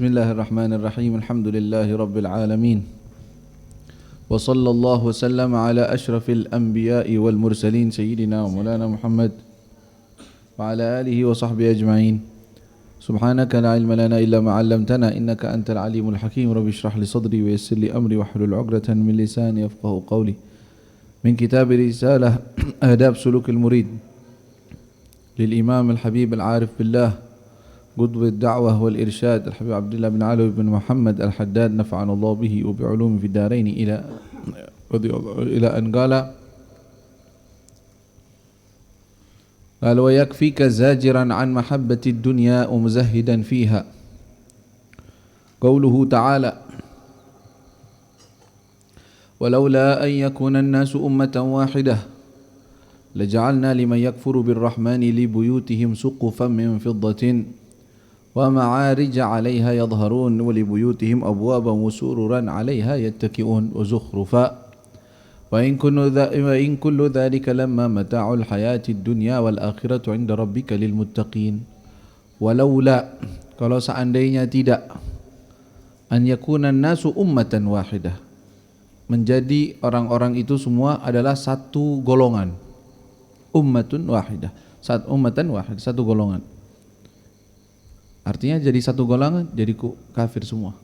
Bismillahirrahmanirrahim. Alhamdulillahi rabbil alamin. Wa sallallahu wasallam ala ashrafil anbiya'i wal mursalin sayyidina wa maulana Muhammad wa ala alihi wa sahbihi ajma'in. Subhanaka la ilma lana illa ma 'allamtana innaka antal alimul hakim. Rabbi shrah li sadri wa yassir li amri wahlul 'uqdatan min lisani yafqahu qawli. Min kitab risalah adab sulukil murid lil imam al habib al arif billah قطب الدعوة والإرشاد الحبيب عبد الله بن علوي بن محمد الحداد نفعنا الله به وبعلوم في الدارين إلى أن قال ويكفيك زاجرا عن محبة الدنيا ومزهدا فيها قوله تعالى ولولا أن يكون الناس أمة واحدة لجعلنا لمن يكفر بالرحمن لبيوتهم سقفا من فضة ومعارج عليها يظهرون ولبيوتهم أبوابا وسررا عليها يتكئون وزخرفا وإن كل ذلك لما متاع الحياة الدنيا والآخرة عند ربك للمتقين ولولا kalau seandainya tidak an yakuna nasu ummatan wahidah menjadi orang-orang itu semua adalah satu golongan ummatun wahidah satu golongan. Artinya jadi satu golongan, jadi kafir semua.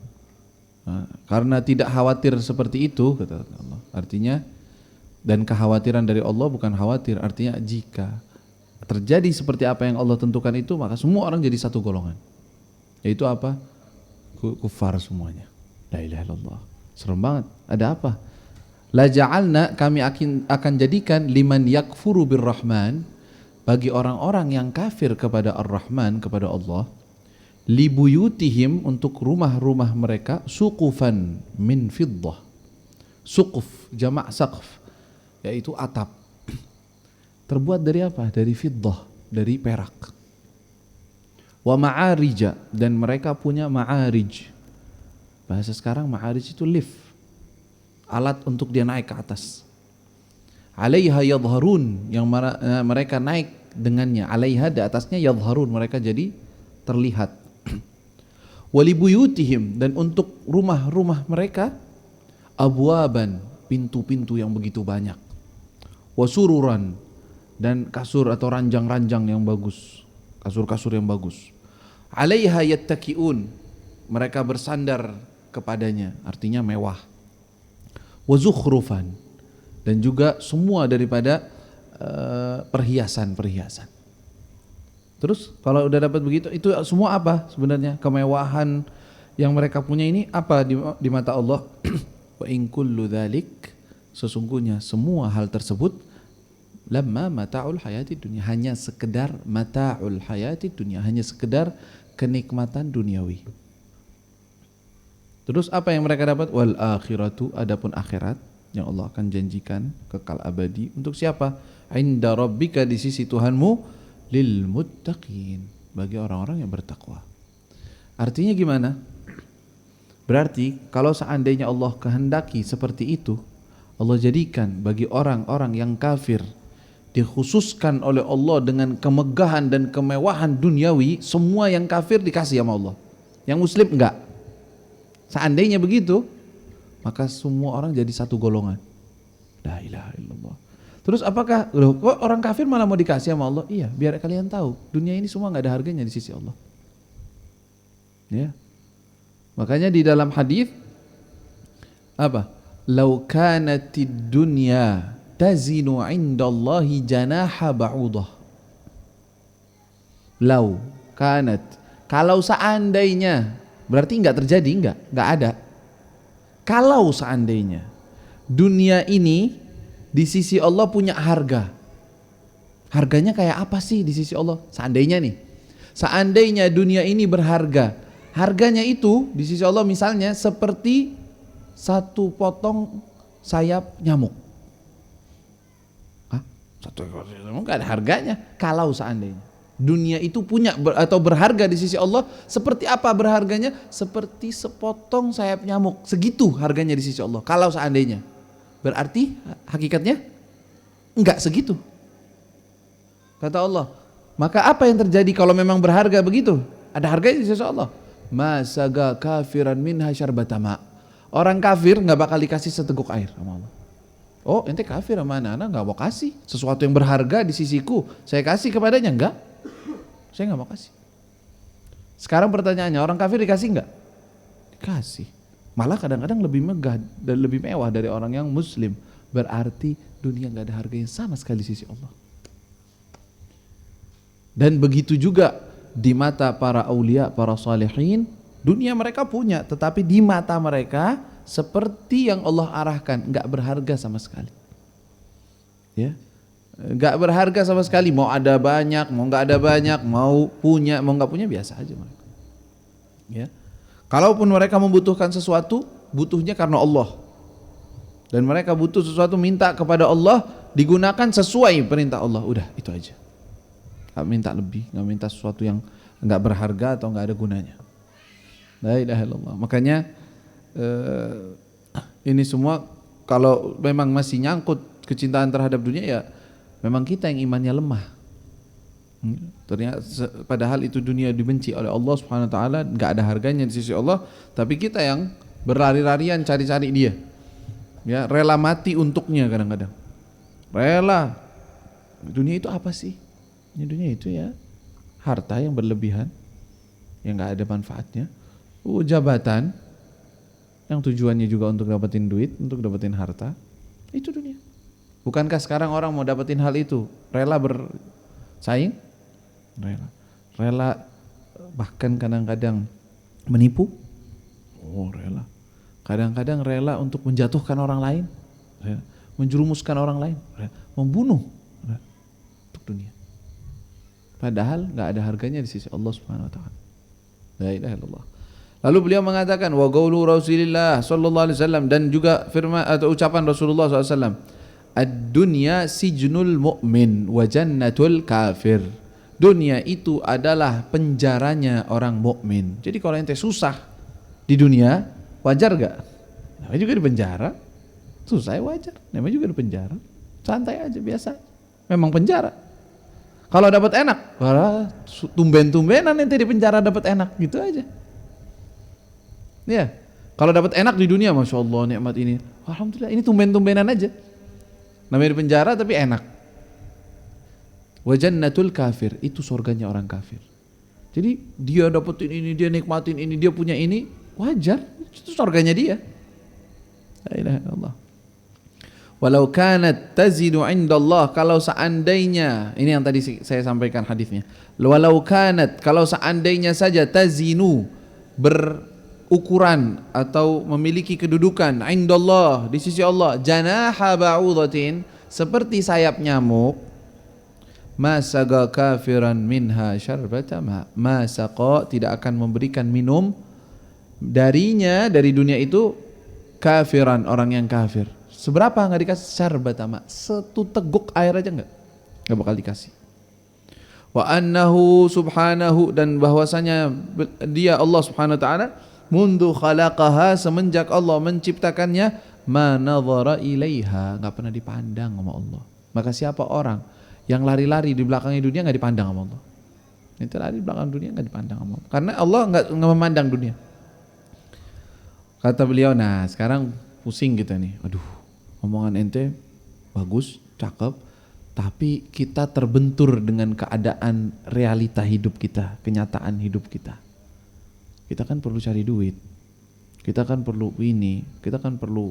Nah, karena tidak khawatir seperti itu, kata Allah. Artinya, dan kekhawatiran dari Allah bukan khawatir. Artinya jika terjadi seperti apa yang Allah tentukan itu, maka semua orang jadi satu golongan. Yaitu apa? Kufar semuanya. La ilaha illallah. Serem banget. Ada apa? La ja'alna, kami akan jadikan liman yakfuru birrahman, bagi orang-orang yang kafir kepada Ar-Rahman, kepada Allah, libuyutihim, untuk rumah-rumah mereka, suqufan min fiddah. Suquf jamak saqf, yaitu atap. Terbuat dari apa? Dari fiddah, dari perak. Wa ma'arija, dan mereka punya ma'arij. Bahasa sekarang ma'arij itu lift, alat untuk dia naik ke atas. Alaiha yadharun, yang mereka naik dengannya. Alaiha, di atasnya, yadharun, mereka jadi terlihat. Walibuyutihim, dan untuk rumah-rumah mereka, abwaban, pintu-pintu yang begitu banyak. Wasururan, dan kasur atau ranjang-ranjang yang bagus, kasur-kasur yang bagus. Alaiha yattaki'un, mereka bersandar kepadanya, artinya mewah. Wazukhrufan, dan juga semua daripada perhiasan-perhiasan. Terus kalau udah dapat begitu, itu semua apa sebenarnya? Kemewahan yang mereka punya ini apa di mata Allah? Wa in kullu dzalik, sesungguhnya semua hal tersebut lamma mata'ul hayati dunya, hanya sekedar mata'ul hayati dunya, hanya sekedar kenikmatan duniawi. Terus apa yang mereka dapat? Wal akhiratu, adapun akhirat yang Allah akan janjikan kekal abadi untuk siapa? Inda rabbika, di sisi Tuhanmu, lil muttaqin, bagi orang-orang yang bertakwa. Artinya gimana? Berarti kalau seandainya Allah kehendaki seperti itu, Allah jadikan bagi orang-orang yang kafir, dikhususkan oleh Allah dengan kemegahan dan kemewahan duniawi. Semua yang kafir dikasih sama Allah, yang muslim enggak. Seandainya begitu, maka semua orang jadi satu golongan. La ilaha illallah. Terus apakah kok orang kafir malah mau dikasih sama Allah? Iya, biar kalian tahu dunia ini semua nggak ada harganya di sisi Allah. Ya, makanya di dalam hadis apa? Lau kanatid dunya tazinu indallahi janaha ba'udah. Lau kanat, kalau seandainya, berarti nggak terjadi, nggak ada. Kalau seandainya dunia ini di sisi Allah punya harga, harganya kayak apa sih di sisi Allah? Seandainya dunia ini berharga, harganya itu di sisi Allah misalnya seperti satu potong sayap nyamuk. Satu ekor nyamuk gak ada harganya. Kalau seandainya dunia itu punya atau berharga di sisi Allah, seperti apa berharganya? Seperti sepotong sayap nyamuk, segitu harganya di sisi Allah. Kalau seandainya, berarti hakikatnya enggak segitu. Kata Allah, maka apa yang terjadi kalau memang berharga begitu? Ada harganya di sisi Allah. ma saga kafiran minha syarbata ma. Orang kafir nggak bakal dikasih seteguk air sama Allah. Oh, ente kafir sama anak nggak mau kasih sesuatu yang berharga di sisiku, saya kasih kepadanya enggak? Saya nggak mau kasih. Sekarang pertanyaannya, orang kafir dikasih enggak? Dikasih. Malah kadang-kadang lebih megah dan lebih mewah dari orang yang muslim. Berarti dunia nggak ada harganya sama sekali di sisi Allah. Dan begitu juga di mata para aulia, para salihin, dunia mereka punya, tetapi di mata mereka seperti yang Allah arahkan, nggak berharga sama sekali. Ya, nggak berharga sama sekali. Mau ada banyak, mau nggak ada banyak, mau punya, mau nggak punya biasa aja mereka. Ya, kalaupun mereka membutuhkan sesuatu, butuhnya karena Allah. Dan mereka butuh sesuatu, minta kepada Allah, digunakan sesuai perintah Allah. Udah, itu aja. Nggak minta lebih, nggak minta sesuatu yang nggak berharga atau nggak ada gunanya. La ilaha illallah. Makanya ini semua kalau memang masih nyangkut kecintaan terhadap dunia, ya memang kita yang imannya lemah. Ternyata padahal itu dunia dibenci oleh Allah Subhanahu wa taala, enggak ada harganya di sisi Allah, tapi kita yang berlari-larian cari-cari dia. Ya, rela mati untuknya kadang-kadang. Rela. Dunia itu apa sih? Ini dunia itu ya harta yang berlebihan, yang enggak ada manfaatnya. Jabatan yang tujuannya juga untuk dapetin duit, untuk dapetin harta, itu dunia. Bukankah sekarang orang mau dapetin hal itu rela bersaing, rela bahkan kadang-kadang menipu, rela, kadang-kadang rela untuk menjatuhkan orang lain, menjerumuskan orang lain, membunuh untuk dunia. Padahal nggak ada harganya di sisi Allah Subhanahu Wa Taala. La ilaha illallah. Lalu beliau mengatakan wa qaulu Rasulillah sallallahu alaihi wasallam, dan juga firman atau ucapan Rasulullah sallallahu alaihi wasallam, ad-dunya sijnul mu'min wa jannatul kafir. Dunia itu adalah penjaranya orang mukmin. Jadi kalau ente susah di dunia, wajar gak? Namanya juga di penjara. Susah ya wajar, namanya juga di penjara. Santai aja, biasa. Memang penjara. Kalau dapat enak, tumben-tumbenan ente di penjara dapat enak, gitu aja. Ya, kalau dapat enak di dunia, masya Allah nikmat ini, alhamdulillah, ini tumben-tumbenan aja. Namanya di penjara tapi enak. Wa jannatul kafir, itu surganya orang kafir. Jadi dia dapetin ini, dia nikmatin ini, dia punya ini, wajar, itu surganya dia. La ilaha illallah. Walau kanat tazidu indallah, kalau seandainya, ini yang tadi saya sampaikan hadisnya. Walau kanat, kalau seandainya saja tazinu, berukuran atau memiliki kedudukan indallah, di sisi Allah, janaha ba'udatin, seperti sayap nyamuk, masaqa kafiran minha syarbata ma, masaqa, tidak akan memberikan minum darinya, dari dunia itu, kafiran, orang yang kafir. Seberapa nggak dikasih? Syarbata ma, seteguk air aja nggak bakal dikasih. Wa annahu subhanahu, dan bahwasanya dia Allah Subhanahu wa taala, mundu khalaqaha, semenjak Allah menciptakannya, ma nadhara ilaiha, nggak pernah dipandang sama Allah. Maka siapa orang yang lari-lari di belakangnya dunia, nggak dipandang sama Allah. Itu lari di belakang dunia nggak dipandang sama Allah, karena Allah nggak memandang dunia. Kata beliau, nah sekarang pusing kita nih, aduh, omongan ente bagus, cakep, tapi kita terbentur dengan keadaan realita hidup kita, kenyataan hidup kita. Kita kan perlu cari duit, kita kan perlu ini, kita kan perlu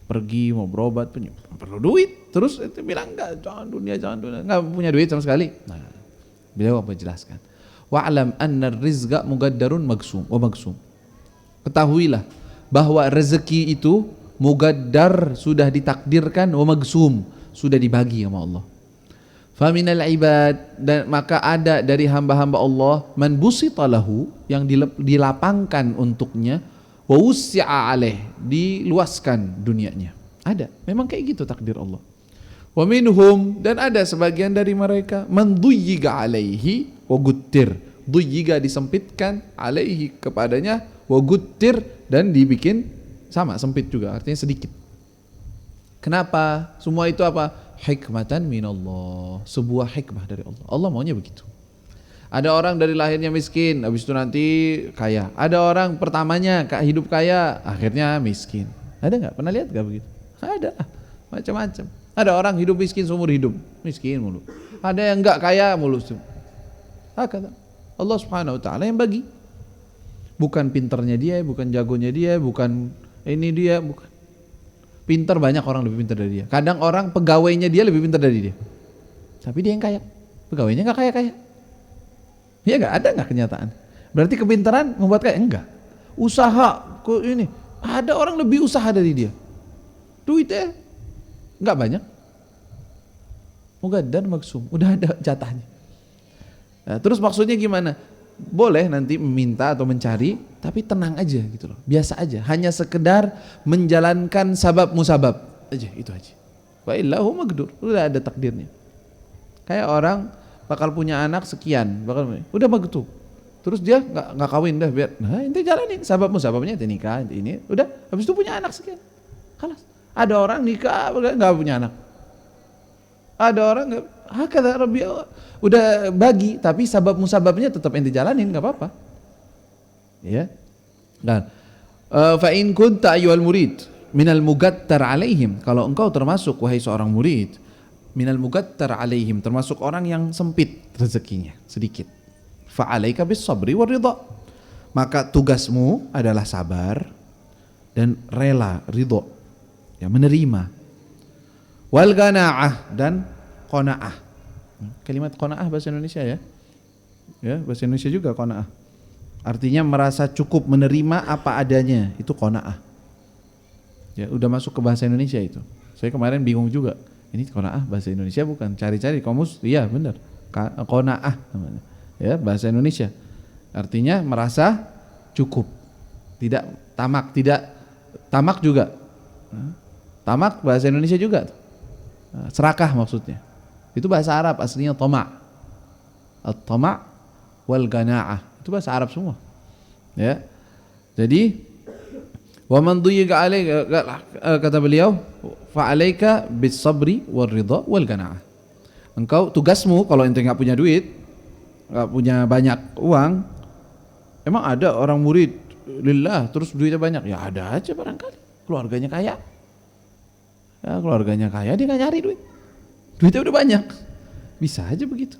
pergi mau berobat, perlu duit. Terus ente bilang enggak, jangan dunia, enggak punya duit sama sekali. Nah, beliau apa jelaskan? Wa'lam anna rizqa mugaddarun magsum wa magsum. Ketahuilah bahwa rezeki itu mugaddar, sudah ditakdirkan, wa magsum, sudah dibagi sama Allah. Faminal ibad, dan maka ada dari hamba-hamba Allah, man busita lahu, yang dilapangkan untuknya, wa wussi'a alaih, diluaskan dunianya. Ada, memang kayak gitu takdir Allah. Wa minhum, dan ada sebagian dari mereka, man duyyiga alaihi wa guttir, duyyiga disempitkan, alaihi kepadanya, wa guttir, dan dibikin sama sempit juga, artinya sedikit. Kenapa? Semua itu apa? Hikmatan minallah, sebuah hikmah dari Allah. Allah maunya begitu. Ada orang dari lahirnya miskin, habis itu nanti kaya. Ada orang pertamanya hidup kaya, akhirnya miskin. Ada nggak? Pernah lihat nggak begitu? Ada, macam-macam. Ada orang hidup miskin seumur hidup, miskin mulu. Ada yang nggak kaya mulu. Kata Allah Subhanahu Wa Taala yang bagi. Bukan pinternya dia, bukan jagonya dia, bukan ini dia, bukan. Pinter banyak orang lebih pintar dari dia. Kadang orang pegawainya dia lebih pintar dari dia. Tapi dia yang kaya, pegawainya nggak kaya-kaya. Ya nggak ada nggak kenyataan. Berarti kepintaran membuat kaya? Enggak. Usaha kok ini ada orang lebih usaha dari dia. Duitnya nggak banyak. Mugaddar maksum, udah ada jatahnya. Nah, terus maksudnya gimana? Boleh nanti meminta atau mencari, tapi tenang aja gitu loh, biasa aja. Hanya sekedar menjalankan sabab musabab aja, itu aja. Wa illahu magdur, udah ada takdirnya. Kayak orang bakal punya anak sekian, udah begitu. Terus dia nggak kawin dah biar, nah ente jalanin sabab musababnya, ente nikah, ente ini, udah. Habis itu punya anak sekian, kalas. Ada orang nikah nggak punya anak. Ada orang nggak, kata Rabbi udah bagi, tapi sabab musababnya tetap ente jalanin, nggak apa-apa. Ya. Dan fa in kunta ayyuhal murid minal mugattar alaihim, kalau engkau termasuk wahai seorang murid minal mugattar alaihim, termasuk orang yang sempit rezekinya, sedikit. Fa alaika bis sabri war ridha, maka tugasmu adalah sabar dan rela, ridha, ya menerima. Wal qanaah, dan qanaah. Kalimat qanaah bahasa Indonesia ya. Ya, bahasa Indonesia juga qanaah. Artinya merasa cukup, menerima apa adanya, itu qanaah. Ya, udah masuk ke bahasa Indonesia itu. Saya kemarin bingung juga. Ini qanaah bahasa Indonesia bukan? Cari-cari kamus, iya benar. Qanaah namanya. Ya, bahasa Indonesia. Artinya merasa cukup. Tidak tamak, tamak juga. Tamak bahasa Indonesia juga. Serakah maksudnya. Itu bahasa Arab aslinya tama'. At-tama' wal qanaa'ah. Itu bahasa Arab semua. Ya. Jadi wa man duyyiqa alaika, kata beliau, fa alaika bis sabri war ridha wal qanaa'ah. Engkau tugasmu kalau ente enggak punya duit, enggak punya banyak uang, emang ada orang murid lillah terus duitnya banyak? Ya ada aja barangkali. Keluarganya kaya. Ya, keluarganya kaya, dia nggak nyari duit, duitnya udah banyak, bisa aja begitu.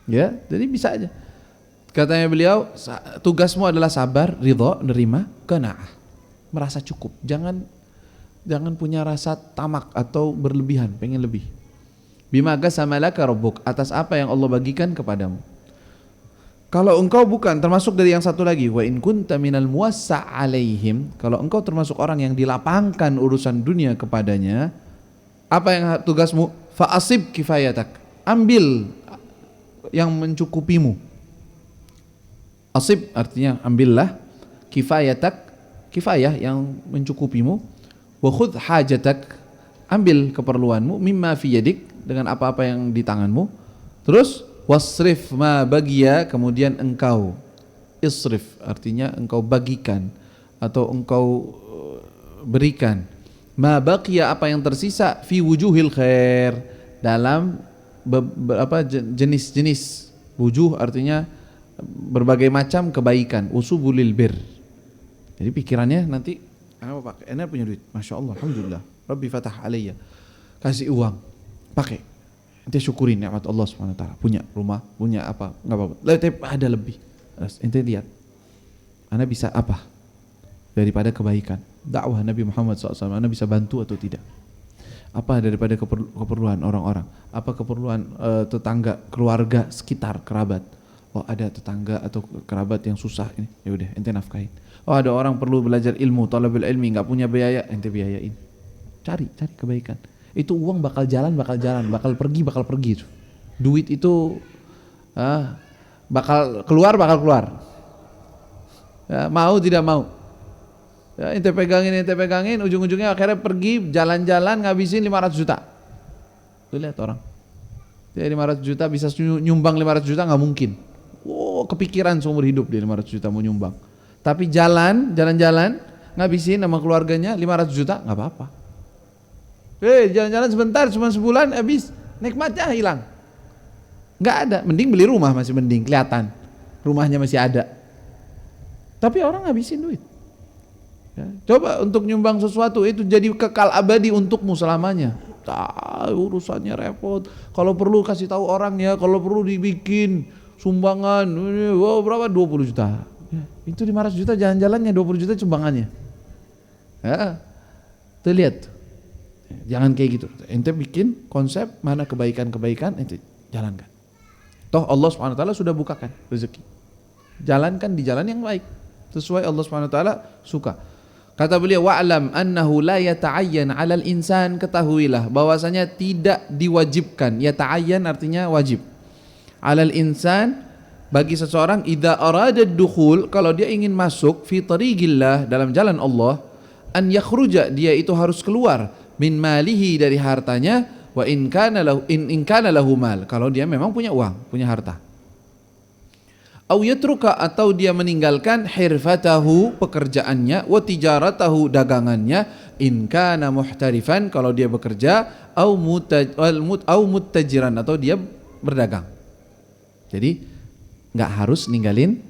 Ya, jadi bisa aja. Katanya beliau, tugasmu adalah sabar, ridho, nerima, qanaah, merasa cukup. Jangan punya rasa tamak atau berlebihan, pengen lebih. Bima qasamalaka rabbuk, atas apa yang Allah bagikan kepadamu. Kalau engkau bukan termasuk dari yang satu lagi, wa in kunta minal muwassa' alaihim, kalau engkau termasuk orang yang dilapangkan urusan dunia kepadanya, apa yang tugasmu? Fa asib kifayatak, ambil yang mencukupimu. Asib artinya ambillah, kifayatak, kifayah yang mencukupimu, wa khudh hajatak, ambil keperluanmu, mimma fi yadik, dengan apa-apa yang di tanganmu. Terus wasrif ma bagiya, kemudian engkau isrif, artinya engkau bagikan atau engkau berikan, ma baqiya, apa yang tersisa, fi wujuhil khair, dalam jenis-jenis, wujuh artinya berbagai macam kebaikan, usubulil bir. Jadi pikirannya nanti apa pakai, enak punya duit, masya Allah, alhamdulillah, Rabbi fatah alayya, kasih uang, pakai. Ente syukurin nikmat Allah Subhanahu wa taala, punya rumah, punya apa, enggak apa-apa. Tapi ada lebih. Ente lihat. Anda bisa apa? Daripada kebaikan. Dakwah Nabi Muhammad SAW, Anda bisa bantu atau tidak? Apa daripada keperluan orang-orang? Apa keperluan tetangga, keluarga, sekitar, kerabat? Oh, ada tetangga atau kerabat yang susah ini. Ya udah, ente nafkahin. Oh, ada orang perlu belajar ilmu, talabul ilmi, enggak punya biaya, ente biayain. Cari kebaikan. Itu uang bakal jalan, bakal pergi. Duit itu bakal keluar. Ya, mau tidak mau. Ya, ente pegangin, ujung-ujungnya akhirnya pergi jalan-jalan ngabisin 500 juta. Tuh lihat orang. Dia 500 juta bisa nyumbang 500 juta nggak mungkin. Oh, kepikiran seumur hidup dia 500 juta mau nyumbang. Tapi jalan-jalan ngabisin sama keluarganya 500 juta nggak apa-apa. Jalan-jalan sebentar, cuma sebulan habis, nikmatnya hilang. Nggak ada, mending beli rumah masih mending kelihatan rumahnya masih ada. Tapi orang ngabisin duit. Ya, coba untuk nyumbang sesuatu itu jadi kekal abadi untukmu selamanya. Urusannya repot. Kalau perlu kasih tahu orang ya, kalau perlu dibikin sumbangan, wow, berapa 20 juta. Ya, itu 500 juta jalan-jalannya, 20 juta sumbangannya. Ya, tuh lihat. Jangan kayak gitu. Ente bikin konsep mana kebaikan-kebaikan, ente jalankan. Toh Allah SWT sudah bukakan rezeki. Jalankan di jalan yang baik sesuai Allah SWT suka. Kata beliau, wa'lam annahu la yata'ayyan 'alal insan, ketahuilah bahwasanya tidak diwajibkan. Yata'ayyan artinya wajib. 'Alal insan, bagi seseorang, idza arada ad-dukhul, kalau dia ingin masuk fi tariqillah, dalam jalan Allah, an yakhruja, dia itu harus keluar, min malihi, dari hartanya, wa in kana lahu mal, kalau dia memang punya uang, punya harta. Au yatruka, atau dia meninggalkan hirfatahu, pekerjaannya, wa tijaratahu, dagangannya, in kana muhtarifan, kalau dia bekerja, au muttajiran, atau dia berdagang. Jadi nggak harus ninggalin.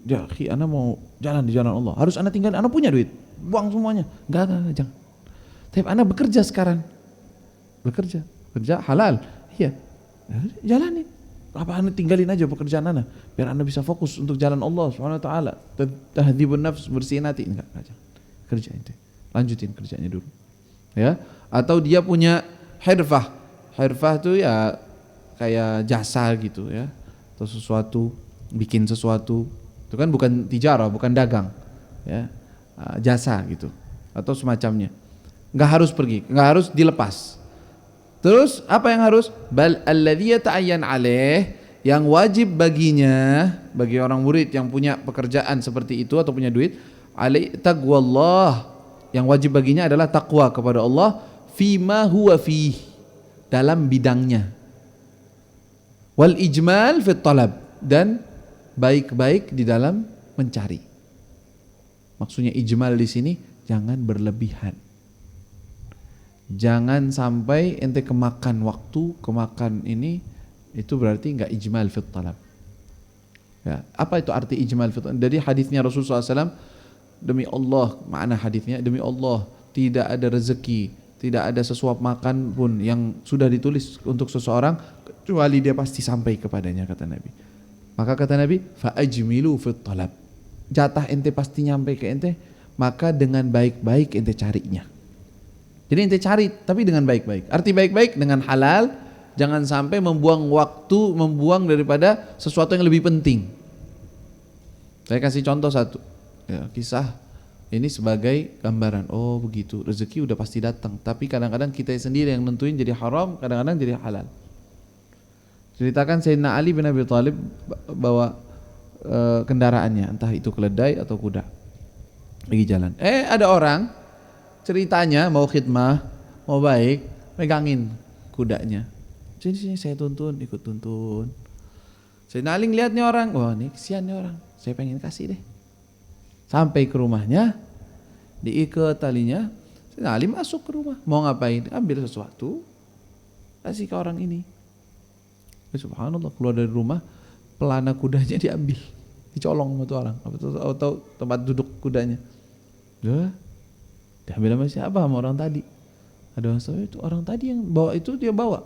Ya, ana mau jalan di jalan Allah, harus ana tinggalin, ana punya duit, buang semuanya. Enggak, jangan. Tapi ana bekerja sekarang. Kerja halal. Iya. Jalanin. Apa anda tinggalin aja pekerjaan anda biar anda bisa fokus untuk jalan Allah Subhanahu wa taala. Tahdhibun nafs, bersihin hati. Enggak. Kerja itu. Lanjutin kerjanya dulu. Ya. Atau dia punya hirfah. Hirfah itu ya kayak jasa gitu ya. Atau sesuatu, bikin sesuatu. Itu kan bukan tijarah, bukan dagang. Ya. Jasa gitu. Atau semacamnya. Enggak harus pergi, enggak harus dilepas. Terus apa yang harus? Bal alladzi yata'ayyan 'alaih, yang wajib baginya, bagi orang murid yang punya pekerjaan seperti itu atau punya duit, alai taqwallah, yang wajib baginya adalah takwa kepada Allah, fima huwa fih, dalam bidangnya. Wal ijmal fit talab, dan baik-baik di dalam mencari. Maksudnya ijmal di sini jangan berlebihan. Jangan sampai ente kemakan waktu, kemakan ini, itu berarti enggak ijmal fit talab. Ya, apa itu arti ijmal fit talab? Dari hadisnya Rasulullah SAW, demi Allah, makna hadisnya, demi Allah tidak ada rezeki, tidak ada sesuap makan pun yang sudah ditulis untuk seseorang kecuali dia pasti sampai kepadanya, kata Nabi. Maka kata Nabi, fa ajmilu fit talab. Jatah ente pasti nyampe ke ente, maka dengan baik-baik ente carinya. Jadi ente cari tapi dengan baik-baik. Arti baik-baik dengan halal, jangan sampai membuang waktu, membuang daripada sesuatu yang lebih penting. Saya kasih contoh satu. Ya, kisah ini sebagai gambaran. Oh begitu, rezeki udah pasti datang. Tapi kadang-kadang kita sendiri yang nentuin jadi haram, kadang-kadang jadi halal. Ceritakan Sayyidina Ali bin Abi Thalib bawa kendaraannya, entah itu keledai atau kuda, lagi jalan. Ada orang ceritanya mau khidmah, mau baik, megangin kudanya. Jadi saya tuntun, ikut tuntun. Sayyidina Ali ngeliat nih orang, wah nih kesian nih orang, saya pengen kasih deh. Sampai ke rumahnya, diikat talinya. Sayyidina Ali masuk ke rumah, mau ngapain? Ambil sesuatu, kasih ke orang ini. Subhanallah, keluar dari rumah, pelana kudanya diambil, dicolong sama tuh orang, atau tempat duduk kudanya. Diambil sama siapa? Sama orang tadi. Ada orang itu orang tadi yang bawa itu, dia bawa.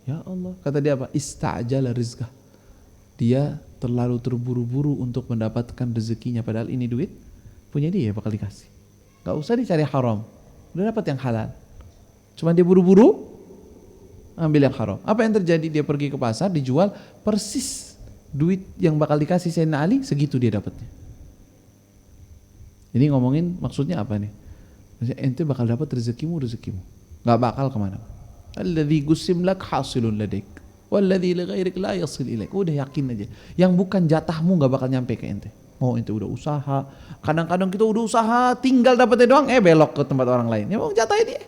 Ya Allah, kata dia apa? Ista'jala rizqah. Dia terlalu terburu-buru untuk mendapatkan rezekinya, padahal ini duit punya dia, bakal dikasih. Gak usah dicari haram, udah dapat yang halal. Cuma dia buru-buru ambil yang haram. Apa yang terjadi? Dia pergi ke pasar, dijual persis duit yang bakal dikasih Sayyidina Ali, segitu dia dapatnya. Ini ngomongin maksudnya apa nih? Ente bakal dapat rezekimu, nggak bakal kemana. Alladzi gusim lak hasilun ladaik, walladzi li ghairik la yasil ilaik. Udah yakin aja, yang bukan jatahmu nggak bakal nyampe ke ente. Mau ente udah usaha, kadang-kadang kita udah usaha, tinggal dapetnya doang, belok ke tempat orang lain. Ya mau jatahnya dia.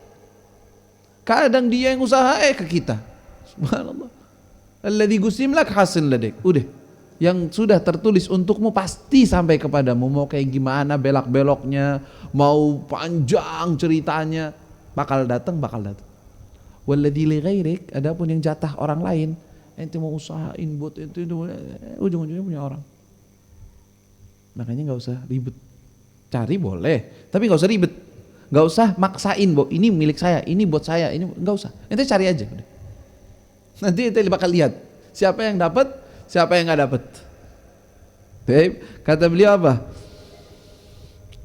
Kadang dia yang usaha, ke kita. Subhanallah. Alladzi gusim lak hasilun ladaik. Udah, yang sudah tertulis untukmu pasti sampai kepadamu. Mau kayak gimana belak-beloknya, mau panjang ceritanya, bakal datang. Walladzi li ghairik, adapun yang jatah orang lain, ente mau usahain buat itu ujung-ujungnya punya orang. Makanya nggak usah ribet. Cari boleh, tapi nggak usah ribet. Nggak usah maksain, bahwa ini milik saya, ini buat saya, ini nggak usah. Ente cari aja. Udah. Nanti ente bakal lihat siapa yang dapat, siapa yang nggak dapat. Baik, kata beliau apa?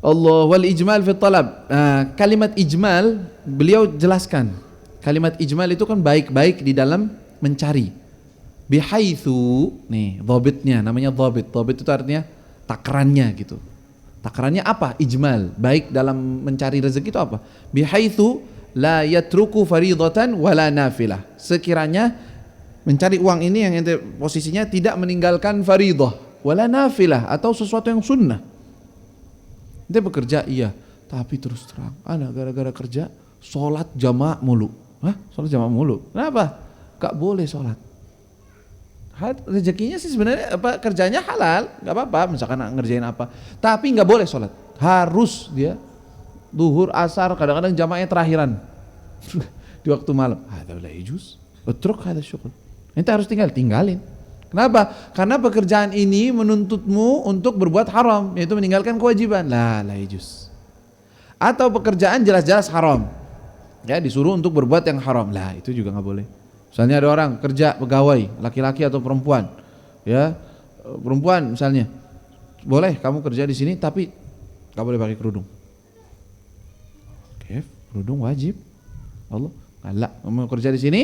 Allah wal ijmal fi talab. Kalimat ijmal beliau jelaskan. Kalimat ijmal itu kan baik-baik di dalam mencari. Bihaitsu, nih dhabitnya namanya dhabit. Dhabit itu artinya takarannya gitu. Takarannya apa? Ijmal. Baik dalam mencari rezeki itu apa? Bihaitsu la yatruku faridatan wala nafilah. Sekiranya mencari uang ini yang ente posisinya tidak meninggalkan faridah wala nafilah atau sesuatu yang sunnah. Ente bekerja iya, tapi terus terang ana gara-gara kerja sholat jamaah mulu. Hah? Sholat jamaah mulu. Kenapa? Gak boleh sholat. Rezekinya sih sebenarnya kerjanya halal, nggak apa-apa, misalkan ngerjain apa, tapi nggak boleh sholat. Harus dia duhur, asar, kadang-kadang jamaahnya terakhiran di waktu malam. Ada la yajuz, utruk hada syukur. Ente harus tinggalin. Kenapa? Karena pekerjaan ini menuntutmu untuk berbuat haram, yaitu meninggalkan kewajiban. La yajuz. Atau pekerjaan jelas-jelas haram, ya disuruh untuk berbuat yang haram. Lah itu juga nggak boleh. Misalnya ada orang kerja pegawai, laki-laki atau perempuan, ya perempuan misalnya, boleh kamu kerja di sini tapi nggak boleh pakai kerudung. Oke, kerudung wajib. Allah, nggak, kamu kerja di sini,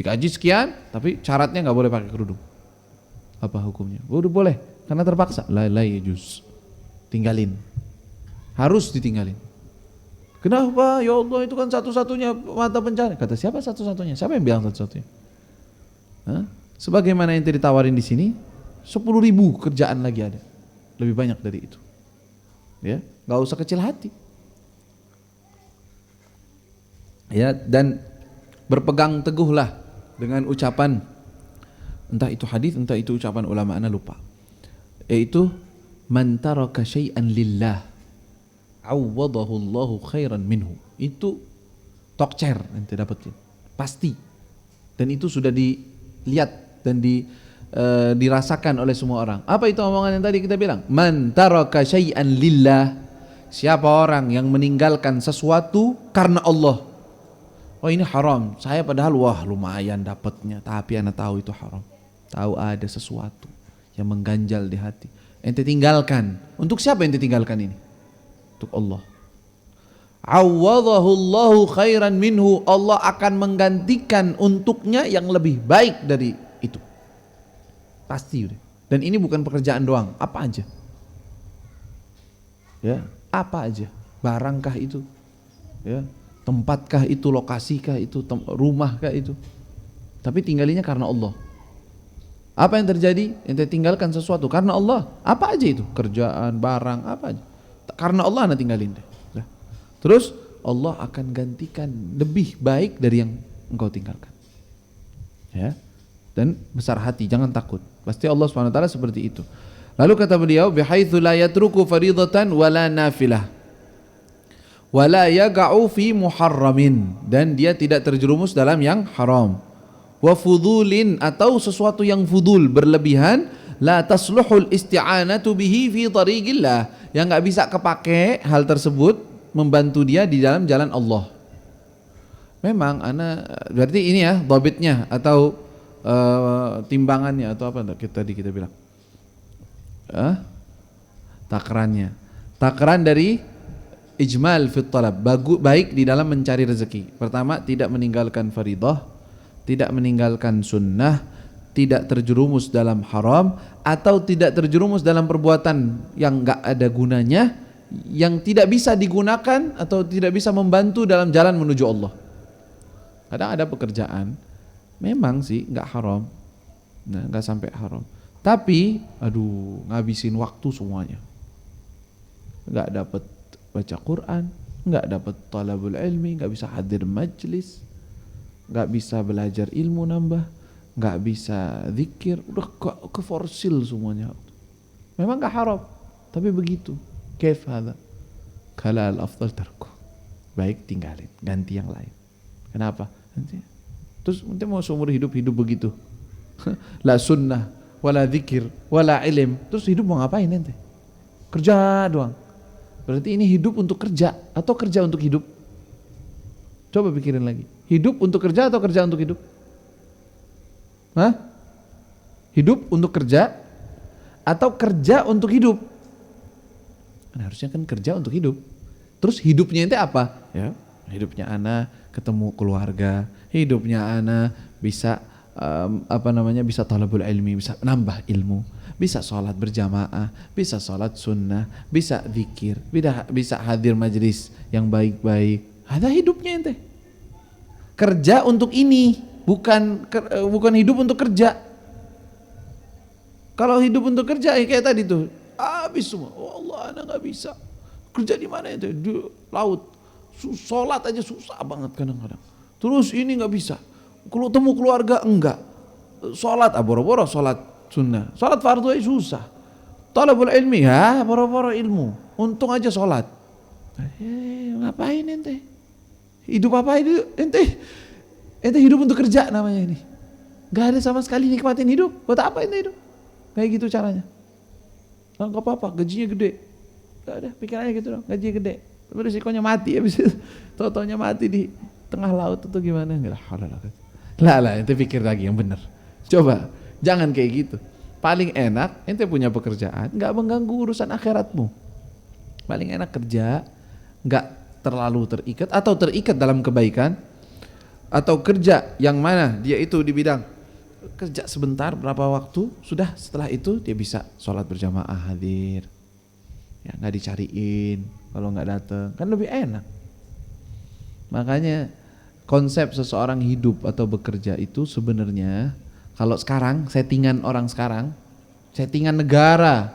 dikaji sekian, tapi syaratnya nggak boleh pakai kerudung. Apa hukumnya? Udah boleh, karena terpaksa. La yajuz, tinggalin, harus ditinggalin. Kenapa? Ya Allah itu kan satu-satunya mata pencarian. Kata siapa satu-satunya? Siapa yang bilang satu-satunya? Sebagaimana yang ditawarin di sini, 10.000 kerjaan lagi ada, lebih banyak dari itu. Ya, nggak usah kecil hati. Ya, dan berpegang teguhlah dengan ucapan, entah itu hadis, entah itu ucapan ulama, ana lupa. Yaitu man taraka syai'an lillah awadahu Allahu khairan minhu. Itu tokcer nanti dapetin pasti, dan itu sudah dilihat dan dirasakan oleh semua orang. Apa itu omongan yang tadi kita bilang? Man taraka syai'an lillah, siapa orang yang meninggalkan sesuatu karena Allah. Oh ini haram, saya padahal wah lumayan dapatnya, tapi ana tahu itu haram. Tahu ada sesuatu yang mengganjal di hati, ente tinggalkan. Untuk siapa ente tinggalkan ini? Untuk Allah. Awadahu Allahu khairan minhu, Allah akan menggantikan untuknya yang lebih baik dari itu. Pasti udah. Dan ini bukan pekerjaan doang, apa aja. Ya, apa aja. Barangkah itu? Ya, tempatkah itu, lokasikah itu, rumahkah itu? Tapi tinggalinya karena Allah. Apa yang terjadi? Ente tinggalkan sesuatu karena Allah. Apa aja itu? Kerjaan, barang, apa aja. Karena Allah anda tinggalin deh. Terus Allah akan gantikan lebih baik dari yang engkau tinggalkan. Ya. Dan besar hati, jangan takut. Pasti Allah SWT seperti itu. Lalu kata beliau, bihaitsu la yatruku faridatan wala nafilah wala yaqa'u fi muharramin, dan dia tidak terjerumus dalam yang haram. Wa fudulin, atau sesuatu yang fudul, berlebihan, la tasluhul isti'anatu bihi fi tariqillah, yang enggak bisa kepake hal tersebut membantu dia di dalam jalan Allah. Memang berarti ini ya dhabitnya atau timbangannya atau apa tadi kita bilang? Takarannya. Takaran dari ijmal fit talab, baik di dalam mencari rezeki. Pertama, tidak meninggalkan faridah, tidak meninggalkan sunnah, tidak terjerumus dalam haram, atau tidak terjerumus dalam perbuatan yang enggak ada gunanya, yang tidak bisa digunakan atau tidak bisa membantu dalam jalan menuju Allah. Kadang ada pekerjaan memang sih enggak haram, enggak sampai haram, tapi ngabisin waktu semuanya. Enggak dapat baca Quran, enggak dapat talabul ilmi, enggak bisa hadir majlis, enggak bisa belajar ilmu nambah, enggak bisa zikir, udah keforsil semuanya. Memang enggak haram, tapi begitu. Kaif hadha? Kala al-afdal tarku. Baik tinggalin, ganti yang lain. Kenapa? Nanti Terus ente mau seumur hidup begitu. La sunnah, wala dzikir, wala ilm. Terus hidup mau ngapain ente? Kerja doang. Berarti ini hidup untuk kerja atau kerja untuk hidup? Coba pikirin lagi. Hidup untuk kerja atau kerja untuk hidup? Hah? Hidup untuk kerja atau kerja untuk hidup? Kan harusnya kan kerja untuk hidup. Terus hidupnya ente apa? Ya, hidupnya ana ketemu keluarga, hidupnya ana bisa bisa talabul ilmi, bisa nambah ilmu, bisa sholat berjamaah, bisa sholat sunnah, bisa zikir, bisa hadir majelis yang baik-baik. Ada hidupnya ente. Kerja untuk ini, bukan hidup untuk kerja. Kalau hidup untuk kerja kayak tadi tuh, habis semua. Oh Allah, ana nggak bisa. Kerja di mana itu? Di laut. Sholat aja susah banget kadang-kadang. Terus ini nggak bisa. Kalau temu keluarga enggak. Sholat boro-boro sholat sunnah. Sholat fardu aja susah. Talabul ilmi ya boro-boro ilmu. Untung aja sholat. Ngapain ente? Hidup apa itu ente? Ente hidup untuk kerja namanya ini. Gak ada sama sekali nikmatin hidup. Buat apa ente hidup? Kayak gitu caranya. Gak apa-apa, gajinya gede. Gak ada, pikirannya gitu dong, gajinya gede. Tapi risikonya mati habis itu. Tau-taunya mati di tengah laut itu gimana? Lah, ente pikir lagi yang benar. Coba, jangan kayak gitu. Paling enak ente punya pekerjaan, gak mengganggu urusan akhiratmu. Paling enak kerja, gak terlalu terikat atau terikat dalam kebaikan, atau kerja yang mana dia itu di bidang kerja sebentar berapa waktu, sudah setelah itu dia bisa sholat berjamaah hadir, ya nggak dicariin kalau nggak datang, kan lebih enak. Makanya konsep seseorang hidup atau bekerja itu sebenarnya kalau sekarang settingan orang sekarang, settingan negara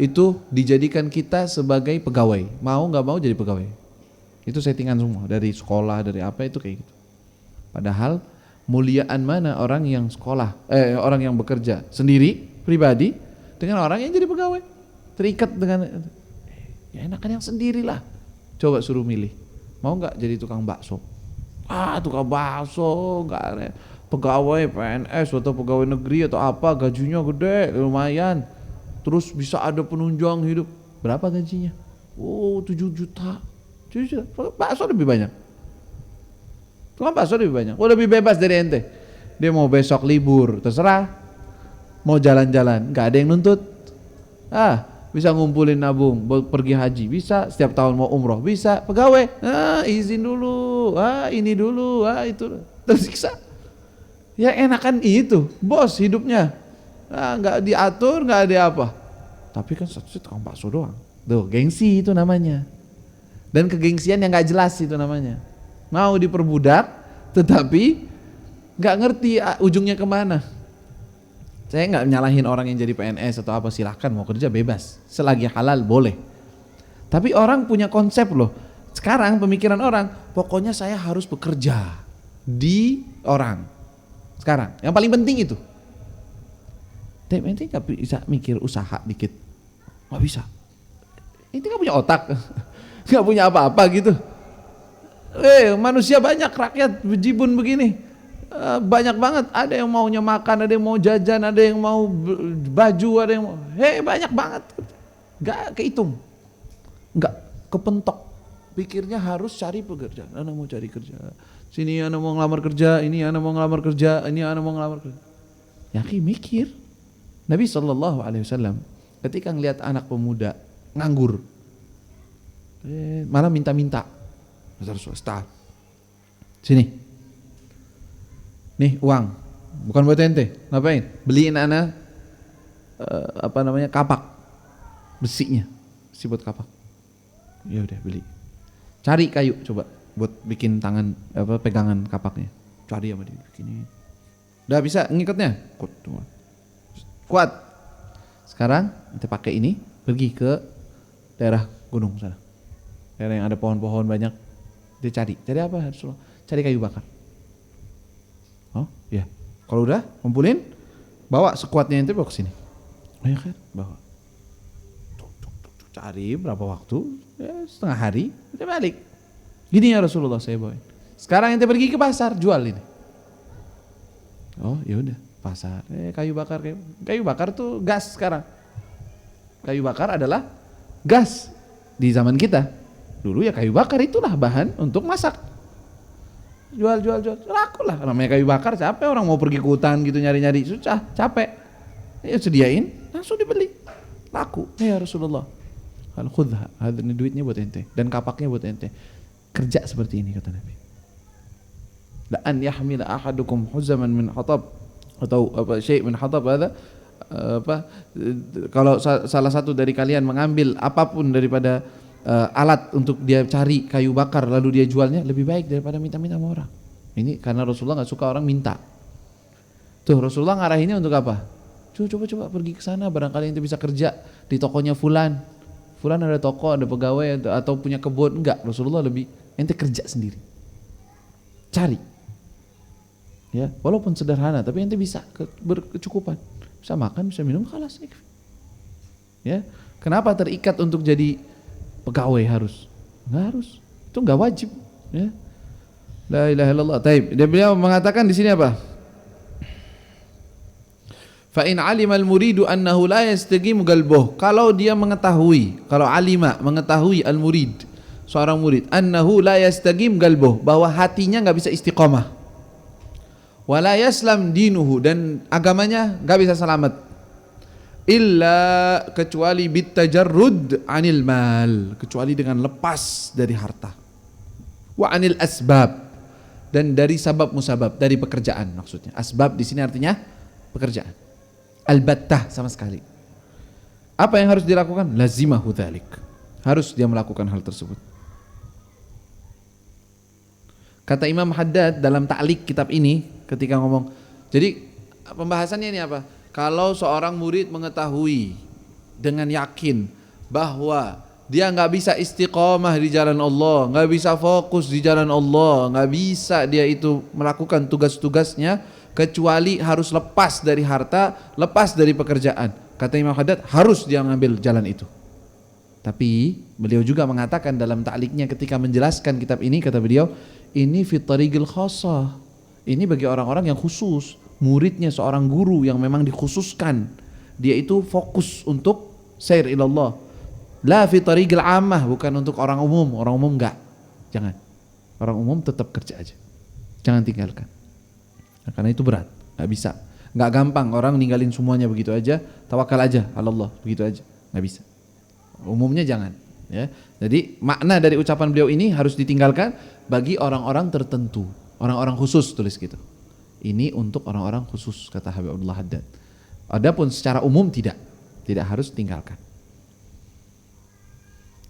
itu dijadikan kita sebagai pegawai, mau nggak mau jadi pegawai. Itu settingan semua dari sekolah dari apa itu kayak gitu. Padahal muliaan mana orang yang orang yang bekerja sendiri pribadi dengan orang yang jadi pegawai, terikat dengan ya enakan yang sendirilah. Coba suruh milih, mau nggak jadi tukang bakso? Tukang bakso nggak ada. Pegawai PNS atau pegawai negeri atau apa, gajinya gede lumayan, terus bisa ada penunjang hidup. Berapa gajinya? 7 juta. Bakso lebih banyak. Tukang bakso lebih banyak. Lebih bebas dari ente. Dia mau besok libur, terserah. Mau jalan-jalan, nggak ada yang nuntut. Bisa ngumpulin nabung, pergi haji, bisa. Setiap tahun mau umroh, bisa. Pegawai, izin dulu, ini dulu, itu. Tersiksa. Ya enakan itu, bos hidupnya. Nggak diatur, nggak ada apa. Tapi kan statusnya tukang bakso doang. Tuh, gengsi itu namanya. Dan kegengsian yang nggak jelas itu namanya. Mau diperbudak, tetapi nggak ngerti ujungnya kemana. Saya nggak nyalahin orang yang jadi PNS atau apa, silahkan mau kerja bebas, selagi halal boleh. Tapi orang punya konsep loh. Sekarang pemikiran orang, pokoknya saya harus bekerja di orang. Sekarang, yang paling penting itu. Tapi ente nggak bisa mikir usaha dikit, nggak bisa. Ente nggak punya otak, nggak punya apa-apa gitu. Manusia banyak, rakyat bejibun begini. Banyak banget, ada yang maunya makan, ada yang mau jajan, ada yang mau baju, ada yang mau, banyak banget. Gak kehitung, gak kepentok. Pikirnya harus cari pekerjaan, anak mau cari kerja, sini anak mau ngelamar kerja, ini anak mau ngelamar kerja, ini anak mau ngelamar kerja. Yakin mikir. Nabi SAW ketika ngelihat anak pemuda nganggur, malah minta-minta, swasta, sini, nih uang, bukan buat ente, ngapain? Beliin anak kapak besinya, besi buat kapak. Ya udah beli. Cari kayu coba buat bikin tangan pegangan kapaknya. Cari sama dia begini. Udah bisa ngikatnya? Kuat. Sekarang ente pakai ini, pergi ke daerah gunung sana. Daerah yang ada pohon-pohon banyak. Dia cari apa? Cari kayu bakar. Oh iya, kalau udah ngumpulin, bawa sekuatnya ente bawa ke sini. Ayo kan, bawa. Cari berapa waktu? Ya, setengah hari, udah balik. Gini ya Rasulullah saya bawain. Sekarang ente pergi ke pasar, jual ini. Oh ya udah, pasar. Kayu bakar, kayu bakar tuh gas sekarang. Kayu bakar adalah gas di zaman kita. Dulu ya kayu bakar itulah bahan untuk masak. Jual, laku lah. Namanya kayu bakar, capek orang mau pergi ke hutan gitu nyari-nyari, susah, capek. Ya sediain, langsung dibeli, laku. Ya Rasulullah, kalau khudha, ini duitnya buat ente dan kapaknya buat ente. Kerja seperti ini kata Nabi. La an yahmila ahadukum huzaman min hatab atau apa syai' min hatab ada kalau salah satu dari kalian mengambil apapun daripada alat untuk dia cari kayu bakar lalu dia jualnya, lebih baik daripada minta-minta sama orang. Ini karena Rasulullah nggak suka orang minta. Tuh Rasulullah ngarahinnya untuk apa? Coba pergi ke sana, barangkali ente bisa kerja di tokonya fulan ada toko, ada pegawai atau punya kebun. Enggak, Rasulullah lebih ente kerja sendiri, cari ya, walaupun sederhana tapi ente bisa berkecukupan, bisa makan, bisa minum, khalas. Ya, kenapa terikat untuk jadi pegawai harus? Enggak harus, itu enggak wajib ya. La ilaha illallah. Taib. Dia beliau mengatakan di sini apa? Fa in alima al-muridu annahu la yastaqimu qalbuh. Kalau dia mengetahui, kalau alima mengetahui al-murid, seorang murid, annahu la yastaqim qalbuh, bahwa hatinya enggak bisa istiqamah. Wala yaslam dinuhu, dan agamanya enggak bisa selamat. Illa, kecuali bitajarrud anil mal, kecuali dengan lepas dari harta. Wa anil asbab, dan dari sabab musabab, dari pekerjaan maksudnya. Asbab di sini artinya pekerjaan. Albattah, sama sekali. Apa yang harus dilakukan? Lazimahu dzalik. Harus dia melakukan hal tersebut. Kata Imam Haddad dalam ta'liq kitab ini ketika ngomong. Jadi pembahasannya ini apa? Kalau seorang murid mengetahui dengan yakin bahwa dia nggak bisa istiqomah di jalan Allah, nggak bisa fokus di jalan Allah, nggak bisa dia itu melakukan tugas-tugasnya, kecuali harus lepas dari harta, lepas dari pekerjaan. Kata Imam Haddad, harus dia mengambil jalan itu. Tapi beliau juga mengatakan dalam ta'liqnya ketika menjelaskan kitab ini, kata beliau, ini fit tariqil khassah. Ini bagi orang-orang yang khusus, muridnya seorang guru yang memang dikhususkan. Dia itu fokus untuk sair ilallah. La fi tariqil ammah, bukan untuk orang umum. Orang umum enggak. Jangan. Orang umum tetap kerja aja. Jangan tinggalkan. Nah, karena itu berat, enggak bisa. Enggak gampang orang ninggalin semuanya begitu aja, tawakal aja Allah, begitu aja. Enggak bisa. Umumnya jangan, ya. Jadi makna dari ucapan beliau ini harus ditinggalkan bagi orang-orang tertentu, orang-orang khusus, tulis gitu. Ini untuk orang-orang khusus, kata Habib Abdullah Haddad. Adapun secara umum tidak harus tinggalkan.